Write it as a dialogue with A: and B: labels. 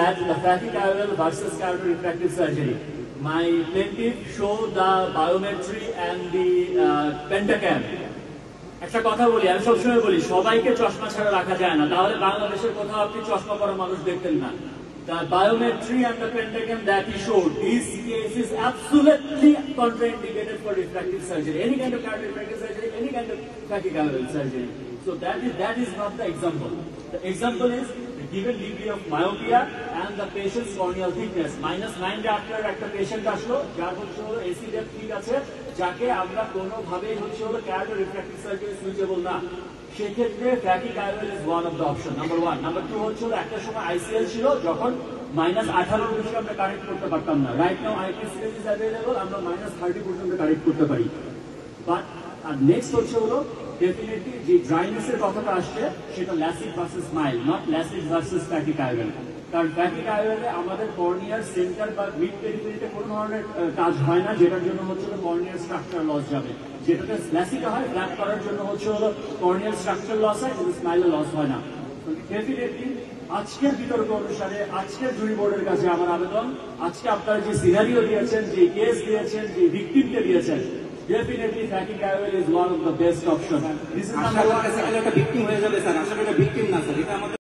A: At the fatty carotid versus carotid-refractive surgery. My plaintiff showed the biometry and the pentacam. একটা কথা বলি, আমি সবসময় বলি সবাইকে চশমা ছাড়া রাখা যায় না, তাহলে বাংলাদেশের কোথাও আপনি চশমা পরা মানুষ দেখতেন না। The biometry and the pentacam that he showed, this case is absolutely contraindicated for refractive surgery, any kind of carotid refractive surgery, any kind of fatty carotid surgery. So that is not the example. The example is the given degree of myopia and the patient's corneal thickness. -9 after একটা patient আসলো যার হচ্ছে হলো AC dep ঠিক আছে, যাকে আমরা কোনোভাবেই হচ্ছে হলো carotid refractive surgery সুইচেবল না, সেক্ষেত্রে fatty alcohol is one of the option. Number 1। Number 2 হচ্ছে হলো একটা সময় আইসিএল ছিল যখন -18 বেশি আমরা কারেক্ট করতে পারতাম না। রাইট নাও আইপিসিএল ইজ অ্যাভেলেবল, আমরা -30 পর্যন্ত কারেক্ট করতে পারি। বাট আর নেক্সট হচ্ছে হলো ডেফিনেটলি যে ড্রাইনেসের কথাটা আসছে সেটা ল্যাসিড ভার্সেস মাইল, নট ল্যাসিড ভার্সেস ফ্যাটি কায়োল। কারণ ফ্যাটি কায়োলে আমাদের কর্নিয়ার সেন্টার বা মিড পেরিফেরিতে কোনো ধরনের কাজ হয় না, যেটার জন্য হচ্ছে কর্নিয়ার স্ট্রাকচার লস যাবে। যেটাতে ল্যাসিটা হয় ফ্ল্যাপ করার জন্য হচ্ছে হলো কর্নিয়াল স্ট্রাকচার লস হয়, কিন্তু স্মাইলের লস হয় না। ডেফিনেটলি আজকের বিতর্ক অনুসারে আজকের জুরি বোর্ডের কাছে আমার আবেদন, আজকে আপনারা যে সিনারিও দিয়েছেন, যে কেস দিয়েছেন, যে ভিকটিমকে দিয়েছেন, definitely fatty carotid is one of the best option. This is number one.
B: একটা ভিকটিম হয়ে যাবে স্যার, আসলে এটা ভিকটিম না স্যার, এটা আমাদের